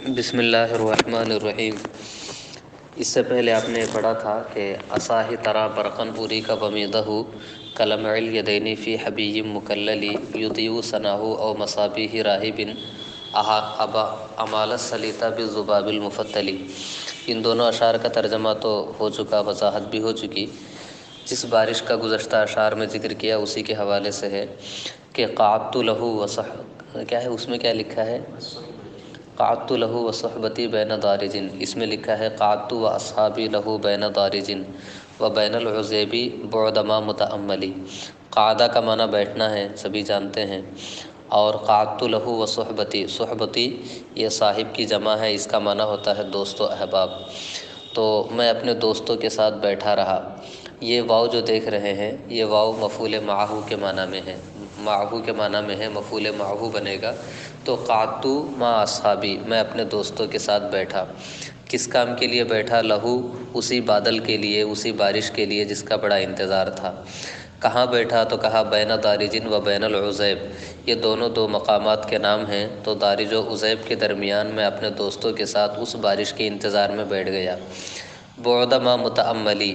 بسم اللہ الرحمن الرحیم۔ اس سے پہلے آپ نے پڑھا تھا کہ اصاہ ترا برقن اری کا بمیدہ کلم الیدین فی حبی مکللی یضیء ثناہ او مصابیح راہب ابا امال السلیطہ بالذباب المفتلی۔ ان دونوں اشعار کا ترجمہ تو ہو چکا، وضاحت بھی ہو چکی۔ جس بارش کا گزشتہ اشعار میں ذکر کیا اسی کے حوالے سے ہے کہ قعدت لہ کیا ہے اس میں کیا لکھا ہے؟ قعدت لہ و صحبتی بین دارجن، اس میں لکھا ہے قعدت و اصحابی لہ بین دارجن و بین العزیبی بعد ما متأملی۔ قعدہ کا معنی بیٹھنا ہے، سبھی جانتے ہیں، اور قعدت لہ و صحبتی، صحبتی یہ صاحب کی جمع ہے، اس کا معنی ہوتا ہے دوست و احباب۔ تو میں اپنے دوستوں کے ساتھ بیٹھا رہا۔ یہ واو جو دیکھ رہے ہیں یہ واو مفعول معہ کے معنی میں ہے، معہ کے معنی میں ہے، مفعول معہ بنے گا۔ تو قعدت مع اصحابی، میں اپنے دوستوں کے ساتھ بیٹھا۔ کس کام کے لیے بیٹھا؟ لہو، اسی بادل کے لیے، اسی بارش کے لیے جس کا بڑا انتظار تھا۔ کہاں بیٹھا؟ تو کہا بین دارجن و بین العزیب، یہ دونوں دو مقامات کے نام ہیں۔ تو دارج و عزیب کے درمیان میں اپنے دوستوں کے ساتھ اس بارش کے انتظار میں بیٹھ گیا۔ بعد ما متأملی،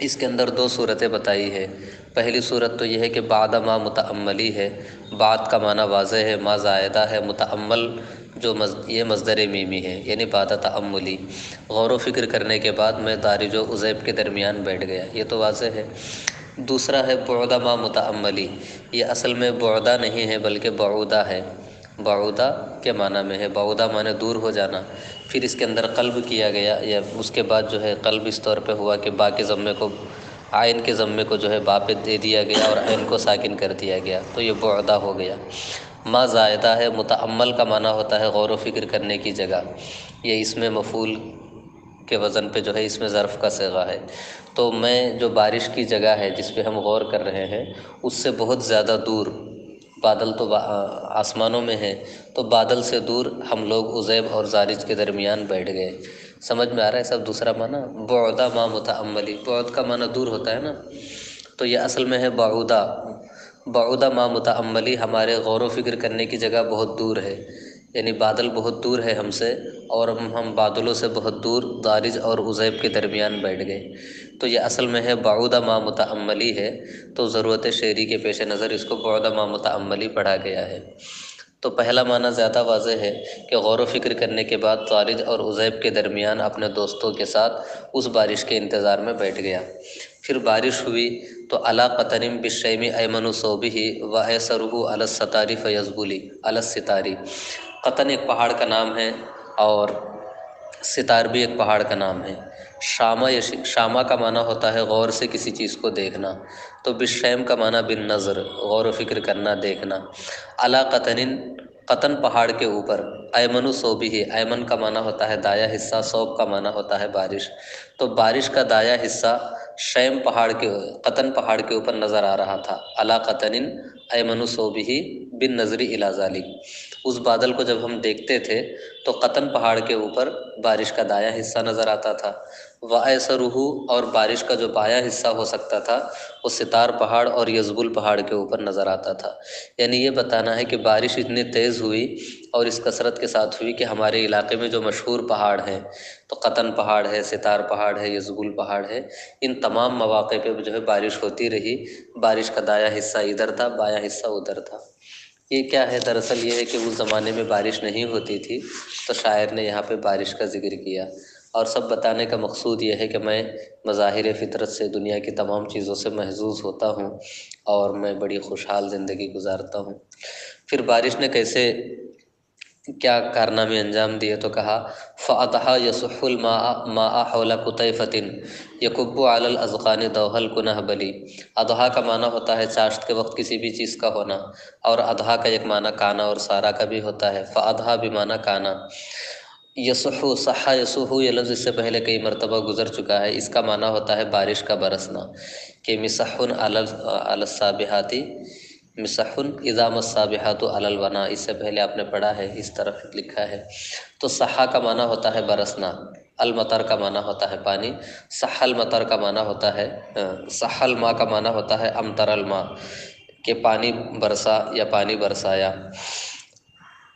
اس کے اندر دو صورتیں بتائی ہے۔ پہلی صورت تو یہ ہے کہ بعد ما متأملی ہے، بعد کا معنی واضح ہے، ما زائدہ ہے، متأمل جو یہ مصدر میمی ہے، یعنی بعد تأملی، غور و فکر کرنے کے بعد میں دارج و عزیب کے درمیان بیٹھ گیا، یہ تو واضح ہے۔ دوسرا ہے بعد ما متأملی، یہ اصل میں بعدہ نہیں ہے بلکہ بعودہ ہے، بعودہ کے معنی میں ہے، بعودہ معنی دور ہو جانا۔ پھر اس کے اندر قلب کیا گیا، یا اس کے بعد جو ہے قلب اس طور پہ ہوا کہ با کے ضمے کو، عین کے ضمے کو جو ہے با پہ دے دیا گیا اور عین کو ساکن کر دیا گیا، تو یہ بعدہ ہو گیا۔ ما زائدہ ہے، متأمل کا معنی ہوتا ہے غور و فکر کرنے کی جگہ، یہ اس میں مفعول کے وزن پہ جو ہے اس میں ظرف کا صیغہ ہے۔ تو میں جو بارش کی جگہ ہے جس پہ ہم غور کر رہے ہیں اس سے بہت زیادہ دور، بادل تو آسمانوں میں ہے، تو بادل سے دور ہم لوگ عزیب اور زارج کے درمیان بیٹھ گئے۔ سمجھ میں آ رہا ہے سب؟ دوسرا معنی بعد ما متأملی، بعد کا معنی دور ہوتا ہے نا، تو یہ اصل میں ہے بعودہ، بعود ما متأملی، ہمارے غور و فکر کرنے کی جگہ بہت دور ہے، یعنی بادل بہت دور ہے ہم سے، اور ہم بادلوں سے بہت دور دارج اور عزیب کے درمیان بیٹھ گئے۔ تو یہ اصل میں ہے بعود ما متأملی ہے، تو ضرورت شعری کے پیش نظر اس کو بعود ما متأملی پڑھا گیا ہے۔ تو پہلا معنی زیادہ واضح ہے کہ غور و فکر کرنے کے بعد دارج اور عزیب کے درمیان اپنے دوستوں کے ساتھ اس بارش کے انتظار میں بیٹھ گیا۔ پھر بارش ہوئی تو علی قطن بالشیم ایمن صوبہ و ایسرہ علی الستار فیضبلی، علی الستار، قطن ایک پہاڑ کا نام ہے اور ستار بھی ایک پہاڑ کا نام ہے۔ شامہ، شامہ کا معنی ہوتا ہے غور سے کسی چیز کو دیکھنا، تو بالشیم کا معنی بالنظر، غور و فکر کرنا، دیکھنا۔ علی قطن، قطن پہاڑ کے اوپر، ایمن صوبہ، ایمن کا معنی ہوتا ہے دایاں حصہ، صوب کا معنی ہوتا ہے بارش، تو بارش کا دایاں حصہ شیم پہاڑ کے، قطن پہاڑ کے اوپر نظر آ رہا تھا۔ علی قطن ایمن صوبہ بالنظر الی ذلک، اس بادل کو جب ہم دیکھتے تھے تو قطن پہاڑ کے اوپر بارش کا دایاں حصہ نظر آتا تھا، وایسرہ، اور بارش کا جو بایاں حصہ ہو سکتا تھا وہ ستار پہاڑ اور یزبل پہاڑ کے اوپر نظر آتا تھا۔ یعنی یہ بتانا ہے کہ بارش اتنی تیز ہوئی اور اس کثرت کے ساتھ ہوئی کہ ہمارے علاقے میں جو مشہور پہاڑ ہیں، تو قطن پہاڑ ہے، ستار پہاڑ ہے، یزبل پہاڑ ہے، ان تمام مواقع پہ جو ہے بارش ہوتی رہی، بارش کا دایاں حصہ ادھر تھا، بایاں حصہ ادھر تھا۔ یہ کیا ہے؟ دراصل یہ ہے کہ اس زمانے میں بارش نہیں ہوتی تھی، تو شاعر نے یہاں پہ بارش کا ذکر کیا، اور سب بتانے کا مقصود یہ ہے کہ میں مظاہر فطرت سے، دنیا کی تمام چیزوں سے محظوظ ہوتا ہوں اور میں بڑی خوشحال زندگی گزارتا ہوں۔ پھر بارش نے کیسے کیا کارنامے انجام دیے؟ تو کہا فَأَضْحَى يَصُحُّ الْمَاءَ مَاءَ حَوْلَ قُطَيْفَةٍ يَكُبُّ عَلَى الْأَذْقَانِ ضَوْحَ الْكُنَهْبَلِ۔ اضحیٰ کا معنی ہوتا ہے چاشت کے وقت کسی بھی چیز کا ہونا، اور اضحیٰ کا ایک معنی کانا اور سارا کا بھی ہوتا ہے۔ فَأَضْحَى بمعنی کانا، یصح، صح یصح، یہ لفظ اس سے پہلے کئی مرتبہ گزر چکا ہے، اس کا معنی ہوتا ہے بارش کا برسنا، کہ مصح علی الصابحات، مصح اذا ما الصابحات علی الونا، اس سے پہلے آپ نے پڑھا ہے، اس طرف لکھا ہے۔ تو صحا کا معنی ہوتا ہے برسنا، المطر کا معنی ہوتا ہے پانی، صح المطر کا معنی ہوتا ہے، صح الماء کا معنی ہوتا ہے امطر الماء، کہ پانی برسا یا پانی برسایا۔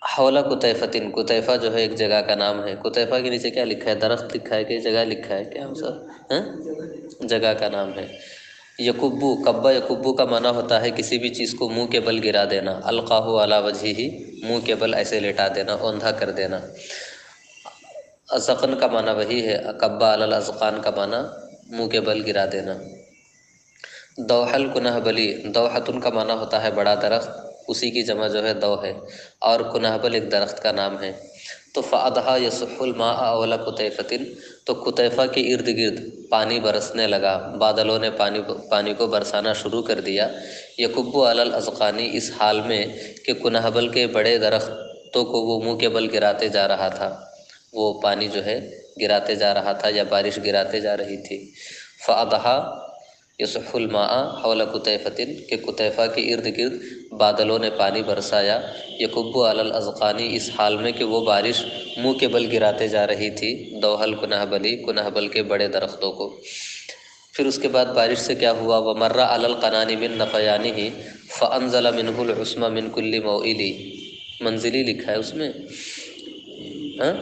حول کتیفتن، کتیفہ جو ہے ایک جگہ کا نام ہے. کتیفہ کے نیچے کیا لکھا ہے؟ درخت لکھا ہے کہ جگہ لکھا ہے کیا ہم سب؟ ہاں، جگہ کا نام ہے. یکبو، کبا یکبو کا معنی ہوتا ہے کسی بھی چیز کو منہ کے بل گرا دینا. القاہ علی وجہہ، منہ کے بل ایسے لٹا دینا، اوندھا کر دینا. ازقن کا معنی وہی ہے، کبا علی الازقان کا معنی منہ کے بل گرا دینا. دوحل کنہبلی، دوحتن کا معنی ہوتا ہے بڑا درخت، اسی کی جمع جو ہے دو ہے، اور کنہبل ایک درخت کا نام ہے. تو فاضحا یصح الماء اول کتیفتن، تو کتیفہ کے ارد گرد پانی برسنے لگا، بادلوں نے پانی کو برسانا شروع کر دیا. یکب علی الازقانی، اس حال میں کہ کنہبل کے بڑے درختوں کو وہ منہ کے بل گراتے جا رہا تھا، وہ پانی جو ہے گراتے جا رہا تھا یا بارش گراتے جا رہی تھی. فاضحا یصح الماء حول کتیفتن، کہ کتیفہ کے ارد گرد بادلوں نے پانی برسایا. یکب علی الازقانی، اس حال میں کہ وہ بارش منہ کے بل گراتے جا رہی تھی، دوحل کنہبلی، کنہبل کے بڑے درختوں کو. پھر اس کے بعد بارش سے کیا ہوا؟ ومر علی القنان من نفیانہ فانزل منہ العصم من کل موئل، منزلی لکھا ہے اس میں. ہاں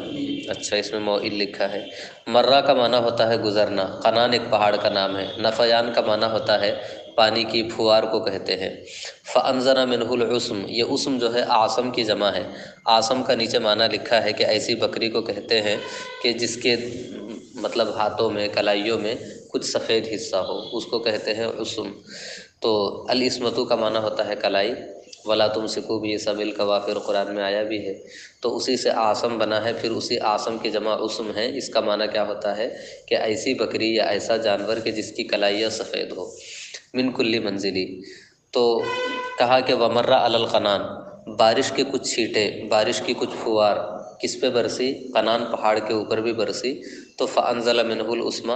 اچھا، اس میں موئل لکھا ہے. مرہ کا معنی ہوتا ہے گزرنا، قنان ایک پہاڑ کا نام ہے، نفیان کا معنی ہوتا ہے پانی کی پھوار کو کہتے ہیں. فانزل منہ العصم، یہ عصم جو ہے اعصم کی جمع ہے. اعصم کا نیچے معنی لکھا ہے کہ ایسی بکری کو کہتے ہیں کہ جس کے مطلب ہاتھوں میں، کلائیوں میں کچھ سفید حصہ ہو، اس کو کہتے ہیں عصم. تو العصمتو کا معنی ہوتا ہے کلائی. ولا تمسکوا بعصم الکوافر، قرآن میں آیا بھی ہے. تو اسی سے اعصم بنا ہے، پھر اسی اعصم کی جمع عصم ہے. اس کا معنی کیا ہوتا ہے کہ ایسی بکری یا ایسا جانور کہ جس کی کلائیاں سفید ہو. من کل منزلی، تو کہا کہ ومر علی القنان، بارش کے کچھ چھینٹیں، بارش کی کچھ پھوار کس پہ برسی؟ قنان پہاڑ کے اوپر بھی برسی. تو فانزل منہ العصم،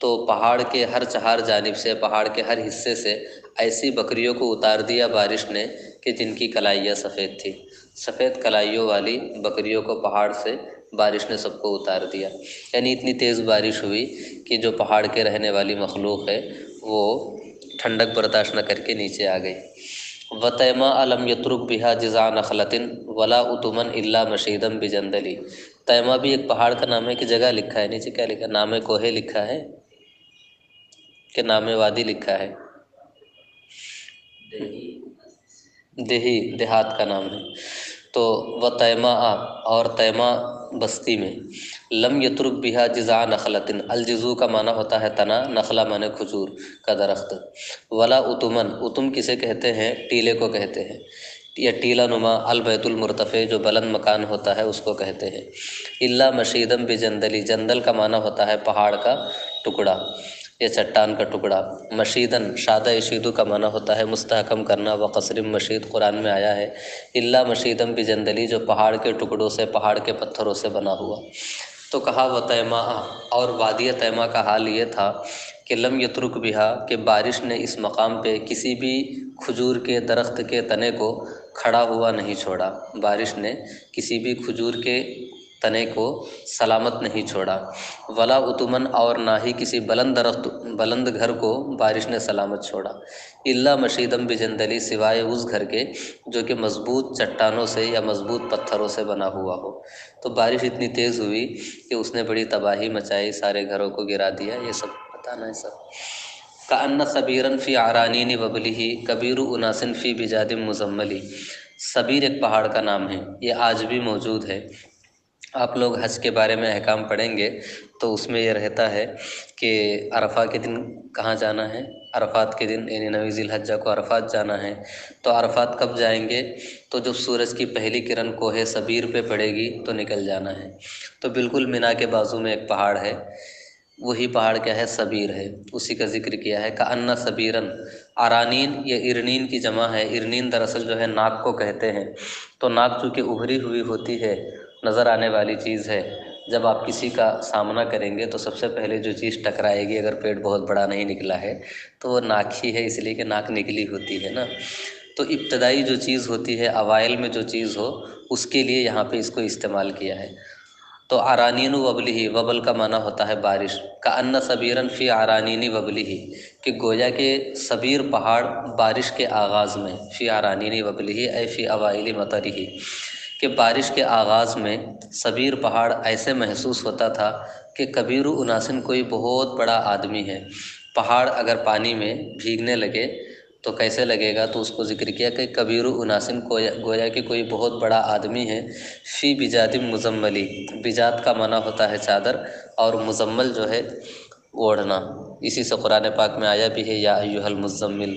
تو پہاڑ کے ہر چہار جانب سے، پہاڑ کے ہر حصے سے ایسی بکریوں کو اتار دیا بارش نے کہ جن کی کلائیاں سفید تھی. سفید کلائیوں والی بکریوں کو پہاڑ سے بارش نے سب کو اتار دیا. یعنی اتنی تیز بارش ہوئی کہ جو پہاڑ کے رہنے والی مخلوق ہے وہ ٹھنڈک برداشت نہ کر کے نیچے آ گئی. وَتَیْمَا لَمْ يَتْرُكْ بِهَا جِزْعَ نَخْلَةٍ وَلَا أُتُمًا إِلَّا مَشِيدًا بِجَنْدَلِ. تیمہ بھی ایک پہاڑ کا نام ہے کہ جگہ لکھا ہے؟ نیچے کیا لکھا ہے؟ نام کوہ لکھا ہے کہ نام وادی لکھا ہے؟ دیہی، دیہات کا نام ہے. تو وَتَیْمَا، اور تیمہ بستی میں، لم یترک بہا جزع نخلۃ، الجزو کا معنی ہوتا ہے تنا، نخلا معنی کھجور کا درخت. ولا اتمن، اتم کسے کہتے ہیں؟ ٹیلے کو کہتے ہیں، یا ٹیلا نما البیت المرتفع، جو بلند مکان ہوتا ہے اس کو کہتے ہیں. الا مشیدم بجندلی، جندل کا معنی ہوتا ہے پہاڑ کا ٹکڑا یا چٹان کا ٹکڑا. مشیدن، شادہ یشیدو کا معنی ہوتا ہے مستحکم کرنا. وقصر مشید، قرآن میں آیا ہے. الا مشیدم بجندلی، جو پہاڑ کے ٹکڑوں سے، پہاڑ کے پتھروں سے بنا ہوا. تو کہا وہ تیمہ، اور وادی تیمہ کا حال یہ تھا کہ لم یترک بہا، کہ بارش نے اس مقام پہ کسی بھی کھجور کے درخت کے تنے کو کھڑا ہوا نہیں چھوڑا. بارش نے کسی بھی کھجور کے تنے کو سلامت نہیں چھوڑا. ولا اتمن، اور نہ ہی کسی بلند درخت، بلند گھر کو بارش نے سلامت چھوڑا. الا مشیدم بجندلی، سوائے اس گھر کے جو کہ مضبوط چٹانوں سے یا مضبوط پتھروں سے بنا ہوا ہو. تو بارش اتنی تیز ہوئی کہ اس نے بڑی تباہی مچائی، سارے گھروں کو گرا دیا. یہ سب بتانا ہے سب. کأن صبیرن فی عرانین وبلہ کبیر اناس فی بجاد مزملی. صبیر ایک پہاڑ کا نام ہے، یہ آج بھی موجود ہے. آپ لوگ حج کے بارے میں احکام پڑھیں گے تو اس میں یہ رہتا ہے کہ عرفہ کے دن کہاں جانا ہے؟ عرفات کے دن، یعنی 9 ذی الحجہ کو عرفات جانا ہے. تو عرفات کب جائیں گے؟ تو جب سورج کی پہلی کرن کوہ صبیر پہ پڑے گی تو نکل جانا ہے. تو بالکل مینا کے بازو میں ایک پہاڑ ہے، وہی پہاڑ کیا ہے؟ صبیر ہے. اسی کا ذکر کیا ہے. کأن صبیرن، ارانین یہ ارنین کی جمع ہے. ارنین دراصل جو ہے ناک کو کہتے ہیں. تو ناک چونکہ ابھری ہوئی ہوتی ہے، نظر آنے والی چیز ہے، جب آپ کسی کا سامنا کریں گے تو سب سے پہلے جو چیز ٹکرائے گی، اگر پیٹ بہت بڑا نہیں نکلا ہے تو وہ ناک ہی ہے، اس لیے کہ ناک نکلی ہوتی ہے نا. تو ابتدائی جو چیز ہوتی ہے، اوائل میں جو چیز ہو، اس کے لیے یہاں پہ اس کو استعمال کیا ہے. تو عرانین وبلہ، وبل کا معنی ہوتا ہے بارش. کأن صبیرن فی عرانین وبلہ، کہ گویا کہ صبیر پہاڑ بارش کے آغاز میں، فی عرانین وبلہ اے فی اوائل مطرہ، کہ کہ بارش کے آغاز میں صبیر پہاڑ ایسے محسوس ہوتا تھا کہ کبیر اناسن کوئی بہت بڑا آدمی ہے۔ پہاڑ اگر پانی میں بھیگنے لگے تو کیسے لگے گا، تو اس کو ذکر کیا کہ کبیر اناسن گویا کہ کوئی بہت بڑا آدمی ہے۔ فی بجاد مزملی، بجاد کا معنی ہوتا ہے چادر، اور مزمل جو ہے اوڑھنا، اسی سے قرآن پاک میں آیا بھی ہے یا ایھا المزمل۔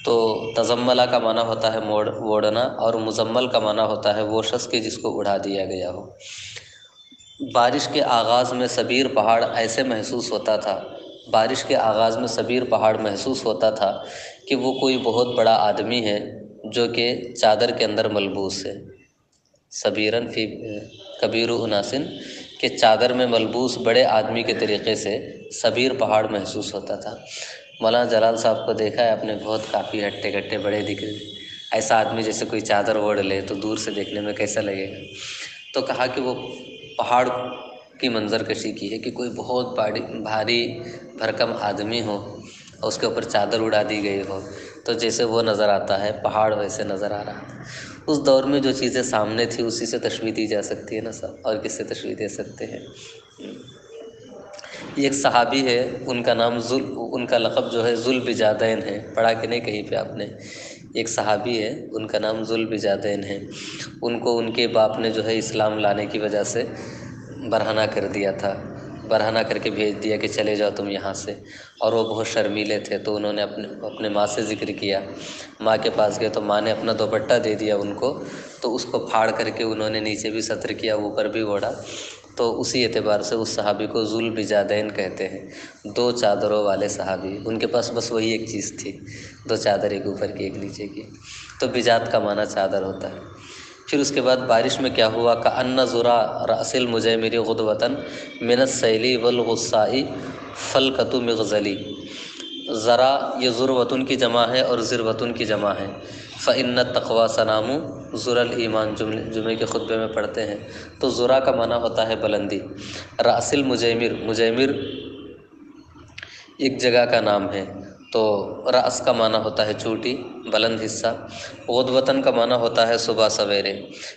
تو تزملہ کا معنی ہوتا ہے اوڑھنا، اور مزمل کا معنی ہوتا ہے وہ شخص کہ جس کو اڑا دیا گیا ہو۔ بارش کے آغاز میں صبیر پہاڑ ایسے محسوس ہوتا تھا، بارش کے آغاز میں صبیر پہاڑ محسوس ہوتا تھا کہ وہ کوئی بہت بڑا آدمی ہے جو کہ چادر کے اندر ملبوس ہے۔ صبیرن فی کبیر اناسن، کہ چادر میں ملبوس بڑے آدمی کے طریقے سے صبیر پہاڑ محسوس ہوتا تھا۔ مولانا جلال صاحب کو دیکھا ہے آپ نے، بہت کافی ہٹے کٹے بڑے دکھ رہے، ایسا آدمی جیسے کوئی چادر اوڑھ لے تو دور سے دیکھنے میں کیسا لگے گا۔ تو کہا کہ وہ پہاڑ کی منظر کشی کی ہے کہ کوئی بہت بھاری بھرکم آدمی ہو اور اس کے اوپر چادر اڑا دی گئی ہو، تو جیسے وہ نظر آتا ہے پہاڑ ویسے نظر آ رہا تھا۔ اس دور میں جو چیزیں سامنے تھی اسی سے تشبیہ دی جا سکتی ہے نا صاحب، اور کس سے تشبیہ دے سکتے ہیں۔ یہ ایک صحابی ہے، ان کا نام ان کا لقب جو ہے ذوالبجادین ہے، پڑھا کہ نہیں کہیں پہ آپ نے؟ ایک صحابی ہے، ان کا نام ذوالبجادین ہے۔ ان کو ان کے باپ نے جو ہے اسلام لانے کی وجہ سے برہنہ کر دیا تھا، برہنہ کر کے بھیج دیا کہ چلے جاؤ تم یہاں سے، اور وہ بہت شرمیلے تھے، تو انہوں نے اپنے ماں سے ذکر کیا۔ ماں کے پاس گئے تو ماں نے اپنا دوپٹہ دے دیا ان کو، تو اس کو پھاڑ کر کے انہوں نے نیچے بھی ستر کیا، اوپر بھی اوڑھا۔ تو اسی اعتبار سے اس صحابی کو ذوالبجادین کہتے ہیں، دو چادروں والے صحابی۔ ان کے پاس بس وہی ایک چیز تھی، دو چادر، ایک اوپر کی ایک نیچے کی۔ تو بجاد کا معنی چادر ہوتا ہے۔ پھر اس کے بعد بارش میں کیا ہوا، کأن ذرا رأس المجمر غدوة من السیل والغصاء فلکۃ مغزلی۔ ذرا یہ ذروۃن کی جمع ہے اور ذروۃن کی جمع ہے۔ فإن التقوی سنام ذر الایمان، جمعے کے خطبے میں پڑھتے ہیں۔ تو ذرا کا معنی ہوتا ہے بلندی، رأس المجمر، مجمر ایک جگہ کا نام ہے، تو رأس کا معنی ہوتا ہے چوٹی، بلند حصہ۔ غدوتاً کا معنی ہوتا ہے صبح سویرے۔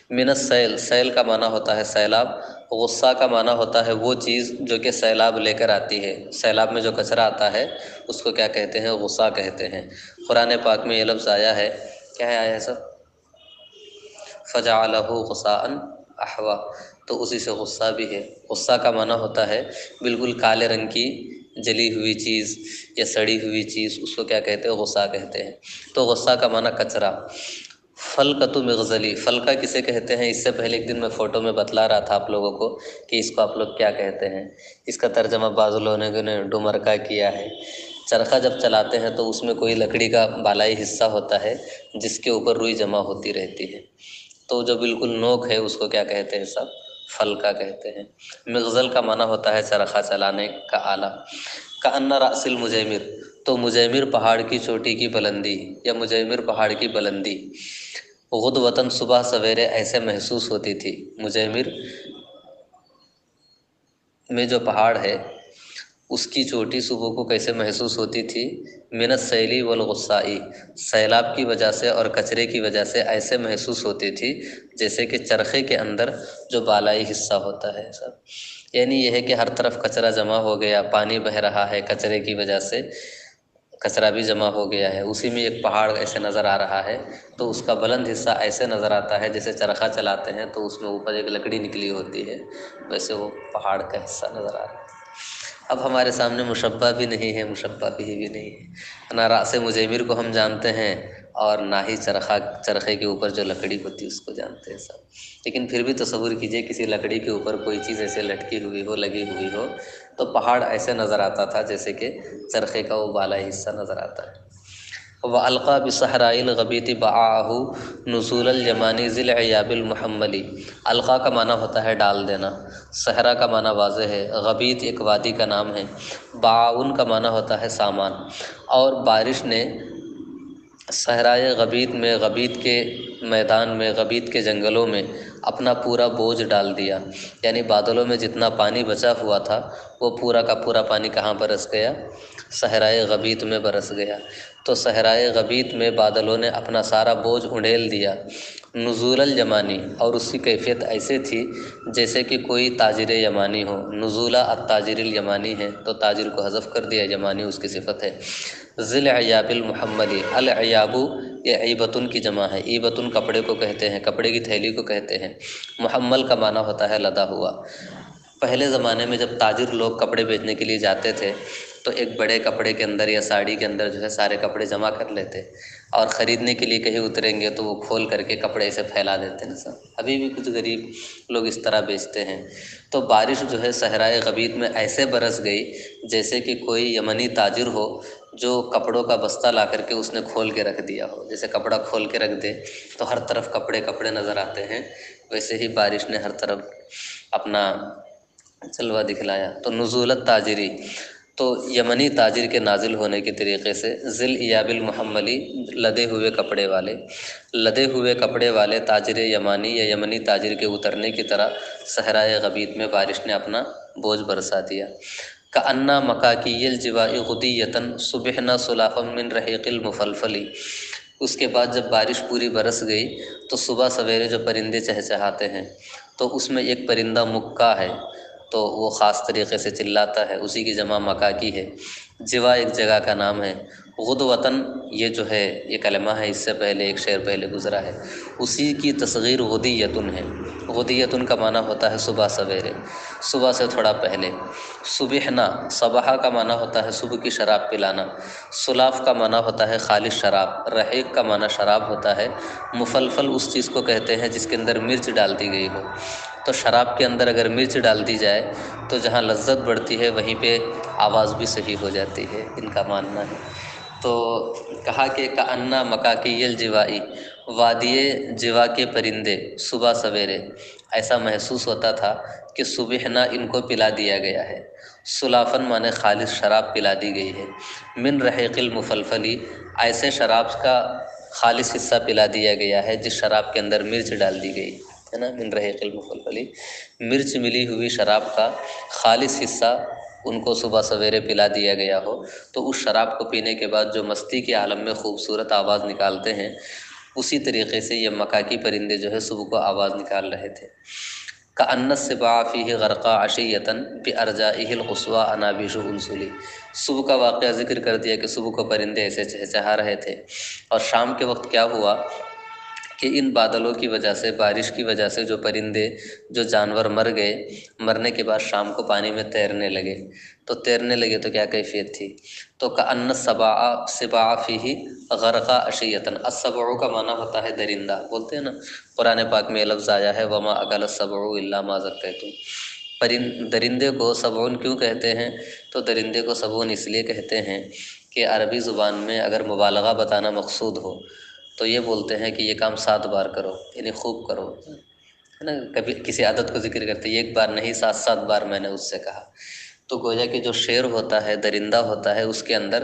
من السیل، سیل کا معنی ہوتا ہے سیلاب۔ غصہ کا معنی ہوتا ہے وہ چیز جو کہ سیلاب لے کر آتی ہے، سیلاب میں جو کچرا آتا ہے اس کو کیا کہتے ہیں، غصہ کہتے ہیں۔ قرآن پاک میں یہ لفظ آیا ہے، کیا ہے آیا ہے سب، فجعلہ غصاء احوا، تو اسی سے غصہ بھی ہے۔ غصہ کا معنی ہوتا ہے بالکل کالے رنگ کی جلی ہوئی چیز یا سڑی ہوئی چیز، اس کو کیا کہتے ہیں، غصہ کہتے ہیں۔ تو غصہ کا معنی کچرا۔ فلکۃ مغزلی، فلکا کسے کہتے ہیں، اس سے پہلے ایک دن میں فوٹو میں بتلا رہا تھا آپ لوگوں کو کہ اس کو آپ لوگ کیا کہتے ہیں۔ اس کا ترجمہ بعض لوگوں نے ڈمرکا کیا ہے۔ چرخہ جب چلاتے ہیں تو اس میں کوئی لکڑی کا بالائی حصہ ہوتا ہے جس کے اوپر روئی جمع ہوتی رہتی ہے، تو جو بالکل نوک ہے اس کو کیا کہتے ہیں سب، فلکا کہتے ہیں۔ مغزل کا معنی ہوتا ہے چرخہ چلانے کا آلہ۔ کأن رأس المجمر، تو مجمر پہاڑ کی چوٹی کی بلندی یا مجمر پہاڑ کی بلندی، غدوتاً صبح سویرے ایسے محسوس ہوتی تھی۔ مجمر میں جو پہاڑ ہے اس کی چوٹی صبح کو کیسے محسوس ہوتی تھی، من السیل والغصاء، سیلاب کی وجہ سے اور کچرے کی وجہ سے ایسے محسوس ہوتی تھی جیسے کہ چرخے کے اندر جو بالائی حصہ ہوتا ہے سب، یعنی یہ ہے کہ ہر طرف کچرا جمع ہو گیا، پانی بہہ رہا ہے، کچرے کی وجہ سے کچرا بھی جمع ہو گیا ہے، اسی میں ایک پہاڑ ایسے نظر آ رہا ہے، تو اس کا بلند حصہ ایسے نظر آتا ہے جیسے چرخہ چلاتے ہیں تو اس میں اوپر ایک لکڑی نکلی ہوتی ہے، ویسے وہ پہاڑ کا حصہ نظر آ رہا ہے۔ اب ہمارے سامنے مشبہ بھی نہیں ہے، مشبہ بھی نہیں ہے، نہ رأس مجمر کو ہم جانتے ہیں اور نہ ہی چرخے کے اوپر جو لکڑی ہوتی ہے اس کو جانتے ہیں سب، لیکن پھر بھی تصور کیجئے کسی لکڑی کے اوپر کوئی چیز ایسے لٹکی ہوئی ہو، لگی ہوئی ہو، تو پہاڑ ایسے نظر آتا تھا جیسے کہ چرخے کا وہ بالائی حصہ نظر آتا ہے۔ وَأَلْقَى بِصَحْرَاءِ الْغَبِيطِ بَعَاهُ نُزُولَ الْيَمَانِ ذِي الْعِيَابِ الْمُحَمَّلِ۔ القا کا معنی ہوتا ہے ڈال دینا، صحرا کا معنی واضح ہے، غبیط ایک وادی کا نام ہے، باعون کا معنی ہوتا ہے سامان، اور بارش نے صحرائے غبیط میں، غبیط کے میدان میں، غبیط کے جنگلوں میں اپنا پورا بوجھ ڈال دیا، یعنی بادلوں میں جتنا پانی بچا ہوا تھا وہ پورا کا پورا پانی کہاں برس گیا، صحرائے غبیط میں برس گیا۔ تو صحرائے غبیط میں بادلوں نے اپنا سارا بوجھ انڈیل دیا، نزول الیمانی، اور اس کی کیفیت ایسے تھی جیسے کہ کوئی تاجر یمانی ہو۔ نزولہ التاجر الیمانی ہے تو تاجر کو حذف کر دیا، یمانی اس کی صفت ہے۔ ذی العیاب المحملی، العیاب یہ عیبتن کی جمع ہے، عیبتن کپڑے کو کہتے ہیں، کپڑے کی تھیلی کو کہتے ہیں۔ محمل کا معنی ہوتا ہے لدا ہوا۔ پہلے زمانے میں جب تاجر لوگ کپڑے بیچنے کے لیے جاتے تھے تو ایک بڑے کپڑے کے اندر یا ساڑی کے اندر جو ہے سارے کپڑے جمع کر لیتے، اور خریدنے کے لیے کہیں اتریں گے تو وہ کھول کر کے کپڑے اسے پھیلا دیتے ہیں سب۔ ابھی بھی کچھ غریب لوگ اس طرح بیچتے ہیں۔ تو بارش جو ہے صحرائے غبیط میں ایسے برس گئی جیسے کہ کوئی یمنی تاجر ہو جو کپڑوں کا بستہ لا کر کے اس نے کھول کے رکھ دیا ہو۔ جیسے کپڑا کھول کے رکھ دے تو ہر طرف کپڑے کپڑے نظر آتے ہیں، ویسے ہی بارش نے ہر طرف اپنا جلوہ دکھلایا۔ تو نزولت تاجری، تو یمنی تاجر کے نازل ہونے کے طریقے سے ذل ایاب المحملی، لدے ہوئے کپڑے والے، لدے ہوئے کپڑے والے تاجر یمانی یا یمنی تاجر کے اترنے کی طرح صحرائے غبیط میں بارش نے اپنا بوجھ برسا دیا۔ کأن مکاکی الجواء غدیۃ صبحنا سلافا من رحیق المفلفلی، اس کے بعد جب بارش پوری برس گئی تو صبح سویرے جو پرندے چہچہاتے ہیں تو اس میں ایک پرندہ مکا ہے تو وہ خاص طریقے سے چلاتا ہے، اسی کی جمع مکاکی ہے۔ جوا ایک جگہ کا نام ہے۔ غدوتاً یہ جو ہے یہ کلمہ ہے، اس سے پہلے ایک شعر پہلے گزرا ہے، اسی کی تصغیر غدیتن ہے۔ غدیتن کا معنی ہوتا ہے صبح سویرے، صبح سے تھوڑا پہلے۔ صبحنا، صبح کا معنی ہوتا ہے صبح کی شراب پلانا، سلاف کا معنی ہوتا ہے خالص شراب، رحیق کا معنی شراب ہوتا ہے، مفلفل اس چیز کو کہتے ہیں جس کے اندر مرچ ڈال دی گئی ہو۔ تو شراب کے اندر اگر مرچ ڈال دی جائے تو جہاں لذت بڑھتی ہے وہیں پہ آواز بھی صحیح ہو جاتی ہے، ان کا ماننا ہے۔ تو کہا کہ کأن مکاکی الجوائی، وادی جوا کے پرندے صبح سویرے ایسا محسوس ہوتا تھا کہ صبحنا ان کو پلا دیا گیا ہے، سلافن مانے خالص شراب پلا دی گئی ہے، من رحیق المفلفلی ایسے شراب کا خالص حصہ پلا دیا گیا ہے جس شراب کے اندر مرچ ڈال دی گئی ہے نا، من رحیق المفلفلی، مرچ ملی ہوئی شراب کا خالص حصہ ان کو صبح سویرے پلا دیا گیا ہو تو اس شراب کو پینے کے بعد جو مستی کے عالم میں خوبصورت آواز نکالتے ہیں، اسی طریقے سے یہ مکاکی پرندے جو ہے صبح کو آواز نکال رہے تھے۔ کأن السباع فیہ غرقا عشیۃ بارجائہ القصویٰ انابیش انسلی، صبح کا واقعہ ذکر کر دیا کہ صبح کو پرندے ایسے چہچہا رہے تھے، اور شام کے وقت کیا ہوا کہ ان بادلوں کی وجہ سے، بارش کی وجہ سے جو پرندے، جو جانور مر گئے، مرنے کے بعد شام کو پانی میں تیرنے لگے، تو تیرنے لگے تو کیا کیفیت تھی؟ تو کأن السباع فیہ غرقا عشیۃ، السبع کا معنی ہوتا ہے درندہ، بولتے ہیں نا قرآن پاک میں یہ لفظ آیا ہے وما اکل السبع الا ما ذکیتم، درندے کو سبعون کیوں کہتے ہیں؟ تو درندے کو سبعون اس لیے کہتے ہیں کہ عربی زبان میں اگر مبالغہ بتانا مقصود ہو تو یہ بولتے ہیں کہ یہ کام 7 بار کرو، یعنی خوب کرو، ہے نا، کبھی کسی عادت کو ذکر کرتے ہیں، ایک بار نہیں 7 بار میں نے اس سے کہا۔ تو گویا کہ جو شیر ہوتا ہے، درندہ ہوتا ہے، اس کے اندر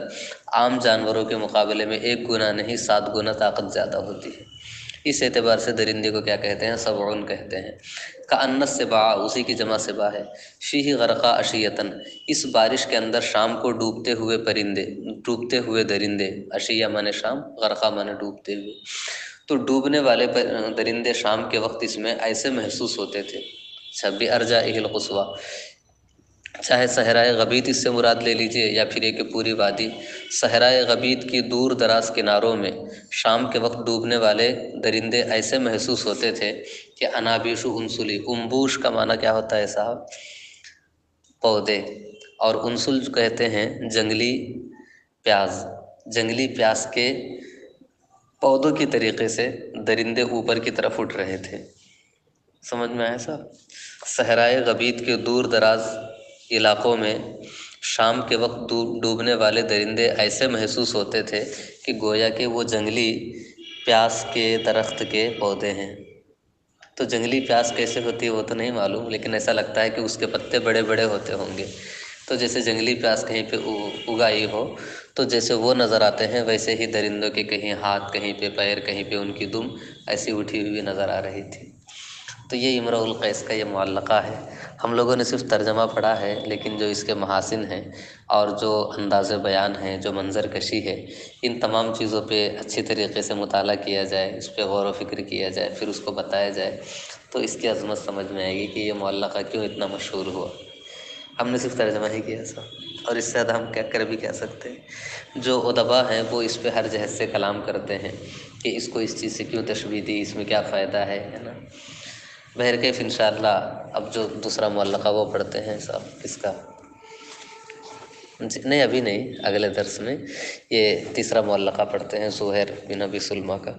عام جانوروں کے مقابلے میں 1 گنا نہیں 7 گنا طاقت زیادہ ہوتی ہے، اس اعتبار سے درندے کو کیا کہتے ہیں؟ سبعون کہتے ہیں۔ کأن السباع اسی کی جمع سبا ہے، فیہ غرقا عشیۃ اس بارش کے اندر شام کو ڈوبتے ہوئے پرندے، ڈوبتے ہوئے درندے، عشیہ مانے شام، غرقا مانے ڈوبتے ہوئے، تو ڈوبنے والے درندے شام کے وقت اس میں ایسے محسوس ہوتے تھے۔ بارجائہ القصویٰ، چاہے صحرائے غبیط اس سے مراد لے لیجئے یا پھر یہ کہ پوری وادی، صحرائے غبیط کی دور دراز کناروں میں شام کے وقت ڈوبنے والے درندے ایسے محسوس ہوتے تھے کہ انابیش انسلی، انبوش کا معنی کیا ہوتا ہے صاحب؟ پودے، اور انسل جو کہتے ہیں جنگلی پیاز، جنگلی پیاز کے پودوں کی طریقے سے درندے اوپر کی طرف اٹھ رہے تھے۔ سمجھ میں آیا صاحب؟ صحرائے غبیط کے دور دراز علاقوں میں شام کے وقت ڈوبنے والے درندے ایسے محسوس ہوتے تھے کہ گویا کہ وہ جنگلی پیاز کے درخت کے پودے ہیں۔ تو جنگلی پیاز کیسے ہوتی ہے وہ تو نہیں معلوم، لیکن ایسا لگتا ہے کہ اس کے پتے بڑے بڑے ہوتے ہوں گے، تو جیسے جنگلی پیاز کہیں پہ اگائی ہو تو جیسے وہ نظر آتے ہیں ویسے ہی درندوں کے کہیں ہاتھ، کہیں پہ پیر، کہیں پہ ان کی دم ایسی اٹھی ہوئی نظر آ رہی تھی۔ تو یہ امرؤ القیس کا یہ معلقہ ہے. ہم لوگوں نے صرف ترجمہ پڑھا ہے، لیکن جو اس کے محاسن ہیں اور جو انداز بیان ہے، جو منظر کشی ہے، ان تمام چیزوں پہ اچھی طریقے سے مطالعہ کیا جائے، اس پہ غور و فکر کیا جائے، پھر اس کو بتایا جائے، تو اس کی عظمت سمجھ میں آئے گی کہ یہ معلقہ کیوں اتنا مشہور ہوا. ہم نے صرف ترجمہ ہی کیا تھا، اور اس سے زیادہ ہم کیا کر بھی کہہ سکتے ہیں. جو ادبا ہیں وہ اس پہ ہر جہت سے کلام کرتے ہیں کہ اس کو اس چیز سے کیوں تشبیہ دی، اس میں کیا فائدہ ہے نا. بہرکیف انشاءاللہ اب جو دوسرا معلقہ وہ پڑھتے ہیں صاحب کس کا، نہیں ابھی نہیں، اگلے درس میں یہ تیسرا معلقہ پڑھتے ہیں زہیر بن ابی سلمہ کا.